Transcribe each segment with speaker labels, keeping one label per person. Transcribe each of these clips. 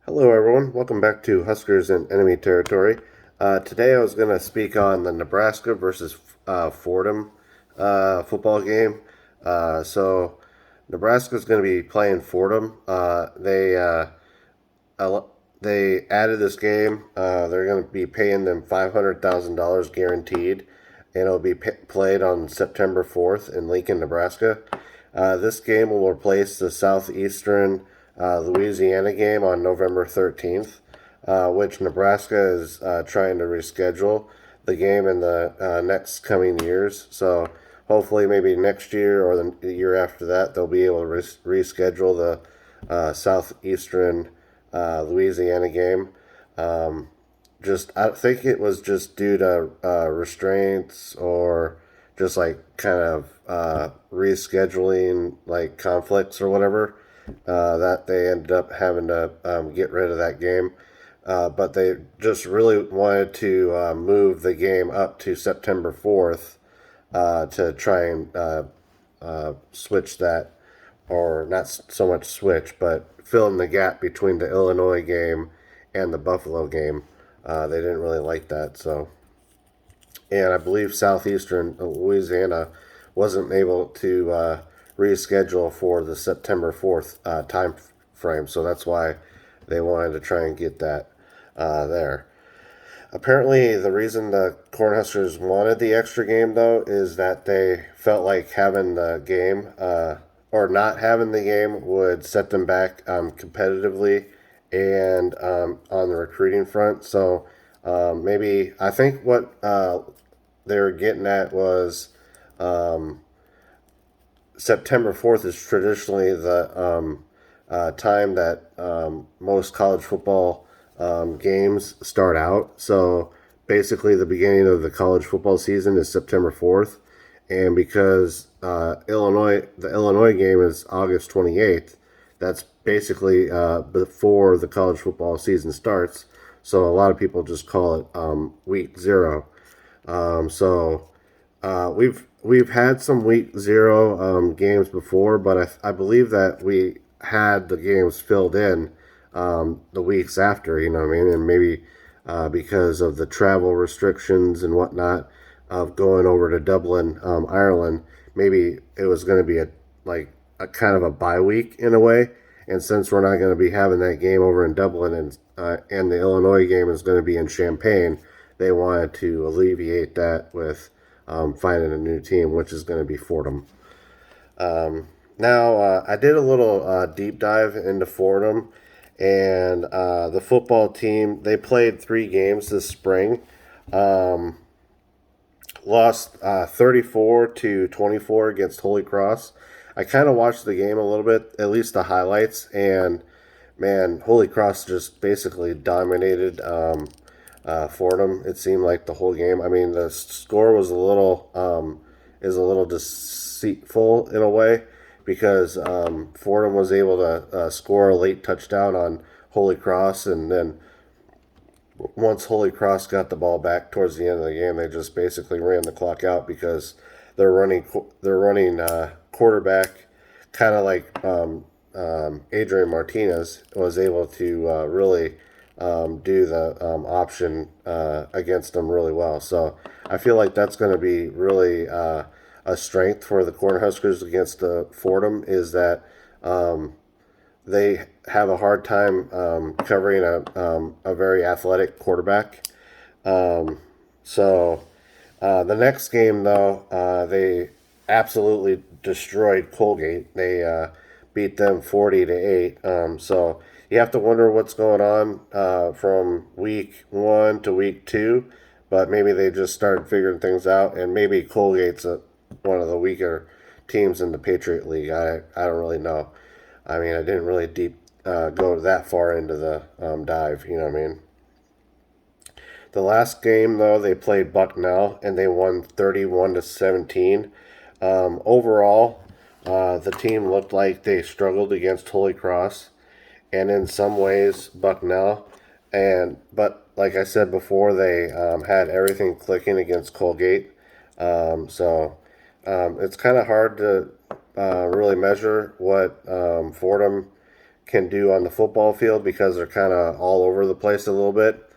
Speaker 1: Hello, everyone. Welcome back to Huskers in Enemy Territory. Today, I was going to speak on the Nebraska versus Fordham football game. Nebraska is going to be playing Fordham. Uh, they added this game. They're going to be paying them $500,000 guaranteed, and it'll be played on September 4th in Lincoln, Nebraska. This game will replace the Southeastern Louisiana game on November 13th, which Nebraska is trying to reschedule the game in the next coming years. So hopefully, maybe next year or the year after that, they'll be able to reschedule the Southeastern Louisiana game. I think it was just due to restraints or just like kind of rescheduling like conflicts or whatever that they ended up having to get rid of that game. But they just really wanted to move the game up to September 4th to try and switch that, or not so much switch, but fill in the gap between the Illinois game and the Buffalo game. They didn't really like that, so. And I believe Southeastern Louisiana wasn't able to reschedule for the September 4th time frame, so that's why they wanted to try and get that there. Apparently, the reason the Cornhuskers wanted the extra game, though, is that they felt like having the game or not having the game would set them back competitively and on the recruiting front. So maybe I think what they were getting at was um, September 4th is traditionally the time that most college football games start out. So basically, the beginning of the college football season is September 4th. And because the Illinois game is August 28th, that's basically before the college football season starts. So a lot of people just call it week zero. We've had some week zero games before, but I believe that we had the games filled in the weeks after. You know what I mean? And maybe because of the travel restrictions and whatnot of going over to Dublin, Ireland, maybe it was going to be a kind of a bye week in a way. And since we're not going to be having that game over in Dublin and the Illinois game is going to be in Champaign, they wanted to alleviate that with finding a new team, which is going to be Fordham. I did a little deep dive into Fordham, and the football team, they played 3 games this spring. Um, Lost 34-24 against Holy Cross. I kind of watched the game a little bit, at least the highlights, and man, Holy Cross just basically dominated Fordham. It seemed like the whole game. I mean, the score was a little deceitful in a way because Fordham was able to score a late touchdown on Holy Cross, and then once Holy Cross got the ball back towards the end of the game, they just basically ran the clock out because they're running quarterback, kind of like Adrian Martinez was able to really do the option against them really well. So I feel like that's going to be really a strength for the Cornhuskers against the Fordham is that they have a hard time covering a very athletic quarterback. Um, the next game, though, they absolutely destroyed Colgate. They beat them 40-8. So you have to wonder what's going on from week 1 to week 2. But maybe they just started figuring things out, and maybe Colgate's one of the weaker teams in the Patriot League. I don't really know. I mean, I didn't really deep go that far into the dive. You know what I mean? The last game, though, they played Bucknell and they won 31-17. Overall, the team looked like they struggled against Holy Cross, and in some ways, Bucknell. But like I said before, they had everything clicking against Colgate. It's kind of hard to really measure what Fordham can do on the football field because they're kind of all over the place a little bit.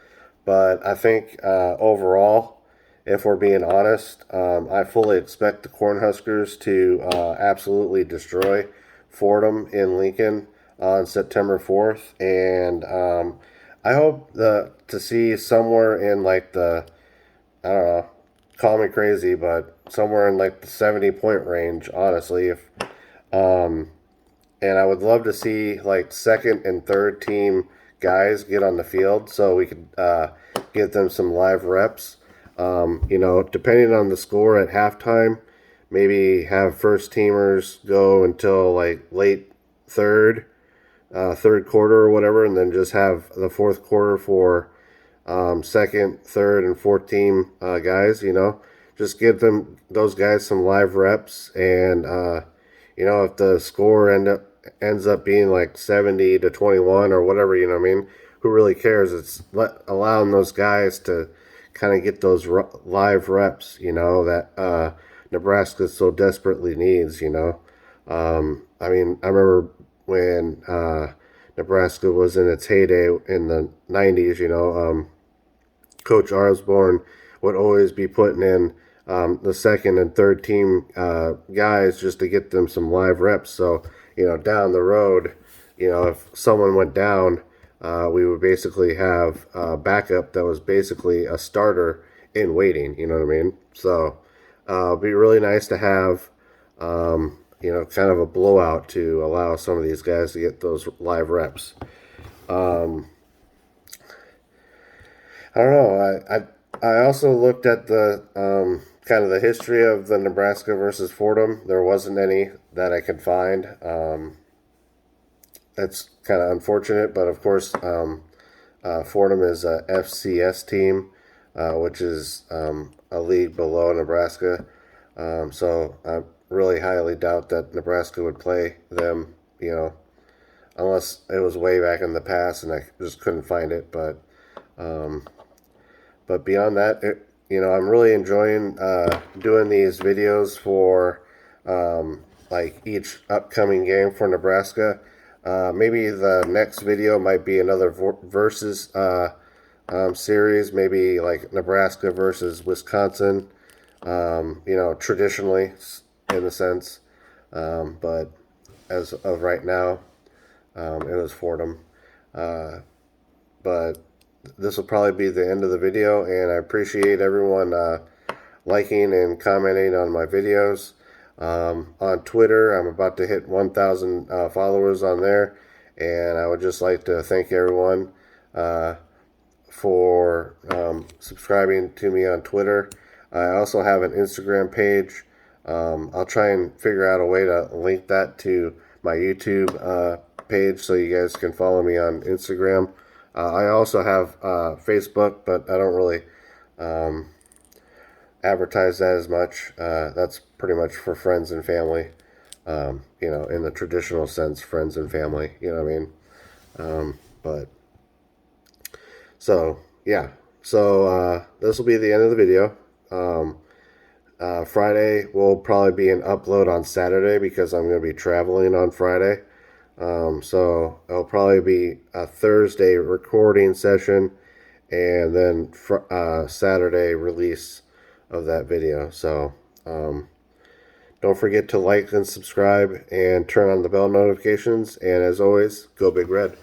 Speaker 1: But I think overall, if we're being honest, I fully expect the Cornhuskers to absolutely destroy Fordham in Lincoln on September 4th. And I hope to see somewhere in like the, I don't know, call me crazy, but somewhere in like the 70-point range, honestly. If And I would love to see like second and third team guys get on the field so we could get them some live reps. Depending on the score at halftime, maybe have first teamers go until like late third, third quarter or whatever, and then just have the fourth quarter for second, third, and fourth team guys. Just give those guys some live reps, and if the score ends up being like 70-21 or whatever, what I mean, who really cares? It's allowing those guys to kind of get those live reps, that Nebraska so desperately needs. I remember when Nebraska was in its heyday in the 90s. Coach Osborne would always be putting in the second and third team guys just to get them some live reps. So, down the road, if someone went down, we would basically have a backup that was basically a starter in waiting. You know what I mean? So, it'd be really nice to have, kind of a blowout to allow some of these guys to get those live reps. I don't know. I also looked at the kind of the history of the Nebraska versus Fordham. There wasn't any that I could find. That's kind of unfortunate, but of course, Fordham is a FCS team, which is a league below Nebraska. So I really highly doubt that Nebraska would play them, unless it was way back in the past and I just couldn't find it. But beyond that, I'm really enjoying doing these videos for like each upcoming game for Nebraska. Maybe the next video might be another versus series, maybe like Nebraska versus Wisconsin, traditionally in a sense. But as of right now, it was Fordham. But this will probably be the end of the video, and I appreciate everyone liking and commenting on my videos. On Twitter, I'm about to hit 1,000 followers on there, and I would just like to thank everyone for subscribing to me on Twitter. I also have an Instagram page. I'll try and figure out a way to link that to my YouTube page so you guys can follow me on Instagram. I also have Facebook, but I don't really advertise that as much. That's pretty much for friends and family, in the traditional sense, friends and family, you know what I mean? But, so, yeah. So, this will be the end of the video. Friday will probably be an upload on Saturday because I'm going to be traveling on Friday. So it'll probably be a Thursday recording session and then Saturday release of that video. So don't forget to like and subscribe and turn on the bell notifications. And as always, go Big Red.